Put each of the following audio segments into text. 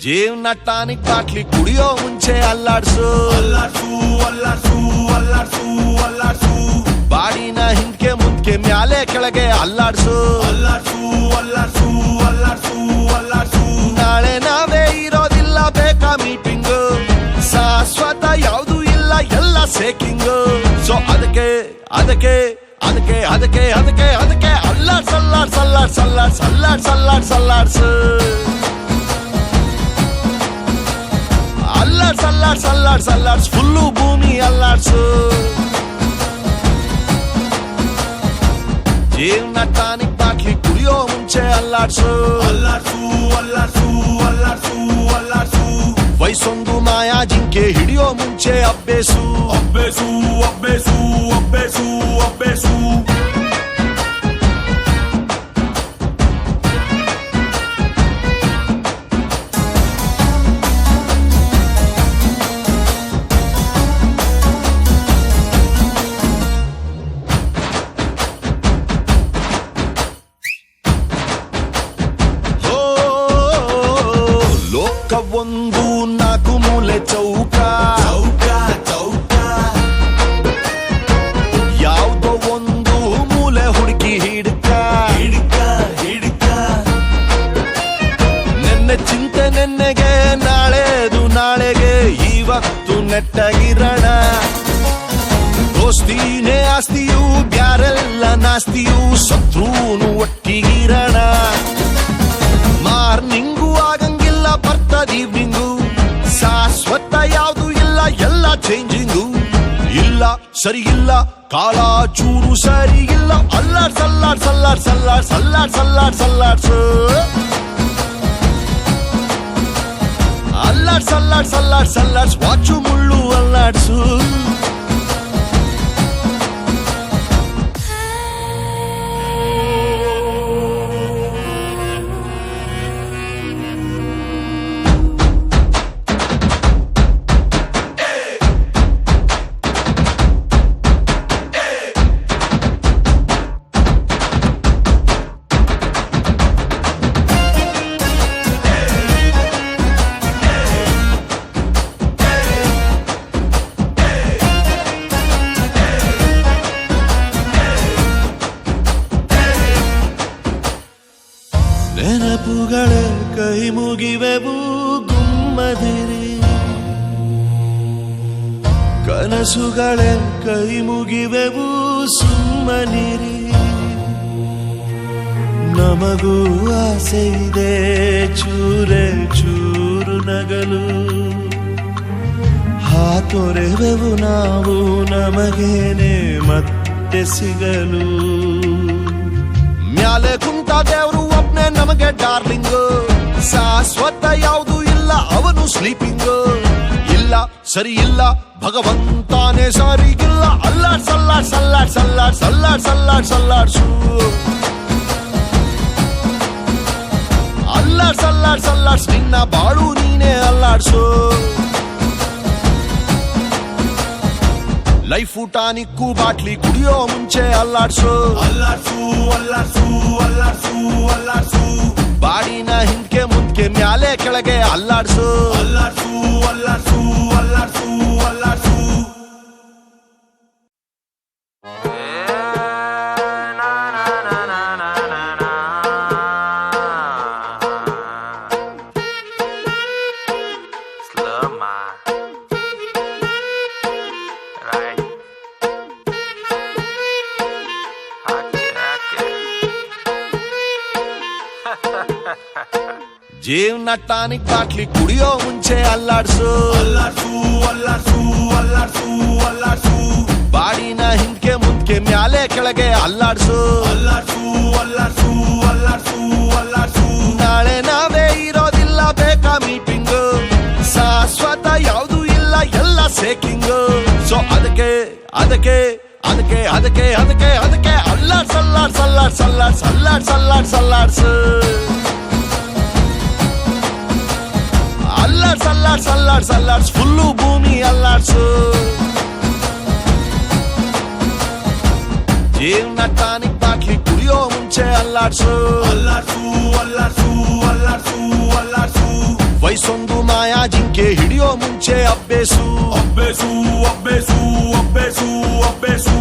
ಜೀವನ tonic bottle ಕುಡಿಯೋ ಮುಂಚೆ ಅಲ್ಲಾಡ್ಸು ಅಲ್ಲಾಡ್ಸು ಅಲ್ಲಾಡ್ಸು ಅಲ್ಲಾಡ್ಸು ಅಲ್ಲಾಡ್ಸು ಬಾಡಿನ ಹಿಂದ್ಕೆ ಮುಂದ್ಕೆ ಮ್ಯಾಲೆ ಕೆಳಗೆ ಅಲ್ಲಾಡ್ಸು ಅಲ್ಲಾಡ್ಸು ಅಲ್ಲಾಡ್ಸು ಅಲ್ಲಾಡ್ಸು ಅಲ್ಲಾಡ್ಸು ನಾಳೆ ನಾವೇ ಇರೋದಿಲ್ಲ ಬೇಕಾ ಮೀಟಿಂಗ್ ಶಾಶ್ವತ ಯಾವುದು ಇಲ್ಲ ಎಲ್ಲ ಸೇಕಿಂಗ್ ಸೊ ಅದಕ್ಕೆ ಅದಕ್ಕೆ ಅದಕ್ಕೆ ಅದಕ್ಕೆ ಅದಕ್ಕೆ ಅದಕ್ಕೆ ಅಲ್ಲಾಡ್ಸ್ ಅಲ್ಲಾಡ್ಸ್ ಅಲ್ಲಾಡ್ಸ್ ಅಲ್ಲಾಡ್ಸ್ ಅಲ್ಲಾಡ್ಸ್ ಅಲ್ಲಾಡ್ಸ್ ಅಲ್ಲಾಡ್ಸು ಅಲ್ಲಾಡ್ಸ್ ಅಲ್ಲಾಡ್ಸ್ ಅಲ್ಲಾಡ್ಸ್ ಅಲ್ಲಾಡ್ಸ್ ಫುಲ್ಲು ಭೂಮಿ ಅಲ್ಲಾಡ್ಸು ಜೀವನ ಟಾನಿಕ್ ಬಾಟ್ಲಿ ಕುಡಿಯೋ ಮುಂಚೆ ಅಲ್ಲಾಡ್ಸು ಅಲ್ಲಾಡ್ಸು ಅಲ್ಲಾಡ್ಸು ಅಲ್ಲಾಡ್ಸು ಅಲ್ಲಾಡ್ಸು ವಯಸ್ಸೊಂದು ಮಾಯಾ ಜಿಂಕೆ ಹಿಡಿಯೋ ಮುಂಚೆ ಅಬ್ಬೇಸು ಅಬ್ಬೇಸು ಅಬ್ಬೇಸು ಅಬ್ಬೇಸು ಅಬ್ಬೇಸು ಒಂದು ನಾಲ್ಕು ಮೂಲೆ ಚೌಕ ಚೌಕ ಚೌಕ ಯಾವುದೋ ಒಂದು ಮೂಲೆ ಹುಡುಕಿ ಹಿಡ್ಕ ಹಿಡ್ಕ ಹಿಡ್ಕ ನೆನ್ನೆ ಚಿಂತೆ ನೆನ್ನೆಗೆ ನಾಳೆದು ನಾಳೆಗೆ ಇವತ್ತು ನೆಟ್ಟಗಿರಣ ದೋಸ್ತಿನೇ ಆಸ್ತಿಯು ಬ್ಯಾರೆಲ್ಲ ನಾಸ್ತಿಯು ಶತ್ರುನು ಒಟ್ಟಿಗಿರಣ ಮಾರ್ನಿಂಗು ಆಗಂಗಿಲ್ಲ ಬರ್ತದ ಈವ್ನಿಂಗು ಶಾಶ್ವತ ಯಾವುದು ಇಲ್ಲ ಎಲ್ಲ ಚೇಂಜಿಂಗು ಇಲ್ಲ ಸರಿ ಇಲ್ಲ ಕಾಲ ಚೂರು ಸರಿ ಇಲ್ಲ ಅಲ್ಲಾಡ್ಸ್ ಅಲ್ಲಾಡ್ಸ್ ಅಲ್ಲಾಡ್ಸ್ ಅಲ್ಲಾಡ್ಸ್ ಅಲ್ಲಾಡ್ಸ್ ಅಲ್ಲಾಡ್ಸ್ ಅಲ್ಲಾಡ್ಸು ಅಲ್ಲಾಡ್ಸ್ ಅಲ್ಲಾಡ್ಸ್ ಅಲ್ಲಾಡ್ಸ್ ಅಲ್ಲಾಡ್ಸ್ ವಾಚು ಮುಳ್ಳು ಅಲ್ಲಾಡ್ಸು ನೆನಪುಗಳೇ ಕೈ ಮುಗಿವೆವು ಗುಮ್ಮದಿರಿ ಕನಸುಗಳೇ ಕೈ ಮುಗಿವೆವು ಸುಮ್ಮನಿರಿ ನಮಗೂ ಆಸೆ ಇದೆ ಚೂರೆ ಚೂರು ನಗಲು ಹಾತೊರೆವೆವು ನಾವು ನಮಗೇನೆ ಮತ್ತೆ ಸಿಗಲು ಮ್ಯಾಲೆ ಕುಂತ ದೇವ್ರು ಒಬ್ನೇ ನಮಗೆ ಡಾರ್ಲಿಂಗ್ ಶಾಶ್ವತ ಯಾವುದು ಇಲ್ಲ ಅವನು ಸ್ಲೀಪಿಂಗ್ ಇಲ್ಲ ಸರಿ ಇಲ್ಲ ಭಗವಂತಾನೇ ಸರಿಗಿಲ್ಲ ಅಲ್ಲಾಡ್ಸ್ ಅಲ್ಲಾಡ್ಸ್ ಅಲ್ಲಾಡ್ಸ್ ಅಲ್ಲಾಡ್ಸ್ ಅಲ್ಲಾಡ್ಸ್ ಅಲ್ಲಾಡ್ಸ್ ಅಲ್ಲಾಡ್ಸು ಅಲ್ಲಾಡ್ಸ್ ಅಲ್ಲಾಡ್ಸ್ ಅಲ್ಲಾಡ್ಸ್ ನಿನ್ನ ಬಾಳು ನೀನೇ ಅಲ್ಲಾಡ್ಸು ಲೈಫ್ ಟಾನಿಕ್ಕು ಬಾಟ್ಲಿ ಕುಡಿಯೋ ಮುಂಚೆ ಅಲ್ಲಾಡ್ಸು ಅಲ್ಲಾಡ್ಸು ಅಲ್ಲಾಡ್ಸು ಅಲ್ಲಾಡ್ಸು ಅಲ್ಲಾಡ್ಸು ಬಾಡಿನ ಹಿಂದ್ಕೆ ಮುಂದ್ಕೆ ಮ್ಯಾಲೆ ಕೆಳಗೆ ಅಲ್ಲಾಡ್ಸು ಅಲ್ಲಾಡ್ಸು ಅಲ್ಲಾಡ್ಸು ಅಲ್ಲಾಡ್ಸು ಅಲ್ಲಾಡ್ಸು ಜೀವನ ಟಾನಿಕ್ ಬಾಟ್ಲಿ ಕುಡಿಯೋ ಮುಂಚೆ ಅಲ್ಲಾಡ್ಸು ಅಲ್ಲಾಡ್ಸು ಅಲ್ಲಾಡ್ಸು ಅಲ್ಲಾಡ್ಸು ಅಲ್ಲಾಡ್ಸು ಬಾಡಿನ ಹಿಂದ್ಕೆ ಮುಂದ್ಕೆ ಮ್ಯಾಲೆ ಕೆಳಗೆ ಅಲ್ಲಾಡ್ಸು ಅಲ್ಲಾಡ್ಸು ಅಲ್ಲಾಡ್ಸು ಅಲ್ಲಾಡ್ಸು ಅಲ್ಲಾಡ್ಸು ನಾಳೆ ನಾವೇ ಇರೋದಿಲ್ಲ ಬೇಕಾ ಮೀಟಿಂಗ್ ಶಾಶ್ವತ ಯಾವುದು ಇಲ್ಲ ಎಲ್ಲ ಸೇಕಿಂಗ್ ಸೊ ಅದಕ್ಕೆ ಅದಕ್ಕೆ ಅದಕ್ಕೆ ಅದಕ್ಕೆ ಅದಕ್ಕೆ ಅದಕ್ಕೆ ಅಲ್ಲಾಡ್ಸ್ ಅಲ್ಲಾಡ್ಸ್ ಅಲ್ಲಾಡ್ಸ್ ಅಲ್ಲಾಡ್ಸ್ ಅಲ್ಲಾಡ್ಸ್ ಅಲ್ಲಾಡ್ಸ್ ಅಲ್ಲಾಡ್ಸು ಅಲ್ಲಾಡ್ಸ್ ಅಲ್ಲಾಡ್ಸ್ ಅಲ್ಲಾಡ್ಸ್ ಅಲ್ಲಾಡ್ಸ್ ಫುಲ್ಲು ಭೂಮಿ ಅಲ್ಲಾಡ್ಸು ಜೀವನ ಟಾನಿಕ್ ಬಾಟ್ಲಿ ಕುಡಿಯೋ ಮುಂಚೆ ಅಲ್ಲಾಡ್ಸು ಅಲ್ಲಾಡ್ಸು ಅಲ್ಲಾಡ್ಸು ಅಲ್ಲಾಡ್ಸು ಅಲ್ಲಾಡ್ಸು ವಯಸ್ಸೊಂದು ಮಾಯಾ ಜಿಂಕೆ ಹಿಡಿಯೋ ಮುಂಚೆ ಅಬ್ಬೆಸು ಅಬ್ಬೆಸು ಅಬ್ಬೆಸು ಅಬ್ಬೆಸು ಅಬ್ಬೆಸು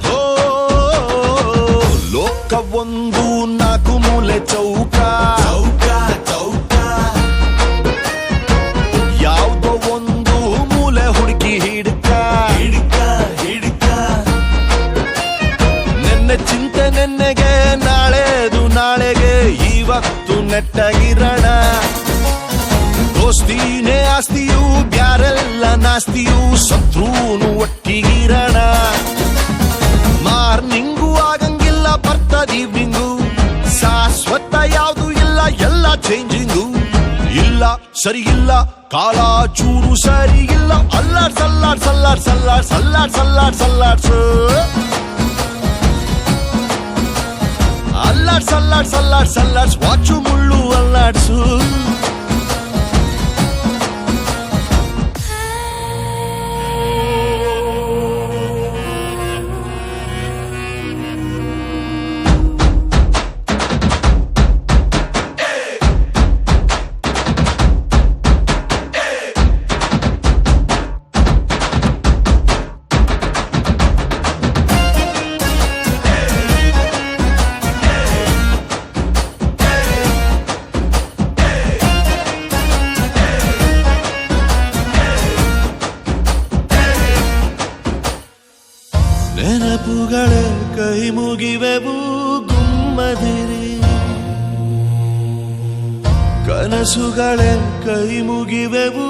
ಹೋ ಲೋಕವೊಂದು ನಾಲ್ಕು ಮೂಲೆ ಚೌಕ ಚೌಕ ಚೌಕ ಯಾವುದೋ ಒಂದು ಮೂಲೆ ಹುಡುಕಿ ಹಿಡ್ಕ ಹಿಡ್ಕ ಹಿಡ್ಕ ನೆನ್ನೆ ಚಿಂತೆ ನೆನ್ನೆಗೆ ನಾಳೆದು ನಾಳೆಗೆ ಇವತ್ತು ನೆಟ್ಟಗಿರಣ ದೋಸ್ತಿನೇ ಆಸ್ತಿಯು ಬ್ಯಾರೆಲ್ಲ ನಾಸ್ತಿಯು ಶತ್ರುನು ಒಟ್ಟಿಗಿರಣ ಮಾರ್ನಿಂಗು ಆಗಂಗಿಲ್ಲ ಬರ್ತದ ಈವ್ನಿಂಗು ಶಾಶ್ವತ ಯಾವುದು ಇಲ್ಲ ಎಲ್ಲ ಚೇಂಜಿಂಗು ಇಲ್ಲ ಸರಿ ಇಲ್ಲ ಕಾಲ ಚೂರು ಸರಿ ಇಲ್ಲ ಅಲ್ಲಾಡ್ ಸಲ್ಲಾಡ್ ಸಲ್ಲಾಡ್ ಸಲ್ಲಾಡ್ ಸಲ್ಲಾಡ್ ಸಲ್ಲಾಡ್ ಸಲ್ಲಾಡ್ಸು ಅಲ್ಲಾಡ್ ಸಲ್ಲಾಡ್ ಸಲ್ಲಾಡ್ ಸಲ್ಲಾಡ್ಸ್ ವಾಚು ಮುಳ್ಳು ಅಲ್ಲಾಡ್ಸು ನೆನಪುಗಳೇ ಕೈ ಮುಗಿವೆವು ಗುಮ್ಮದಿರಿ ಕನಸುಗಳೇ ಕೈ ಮುಗಿವೆವು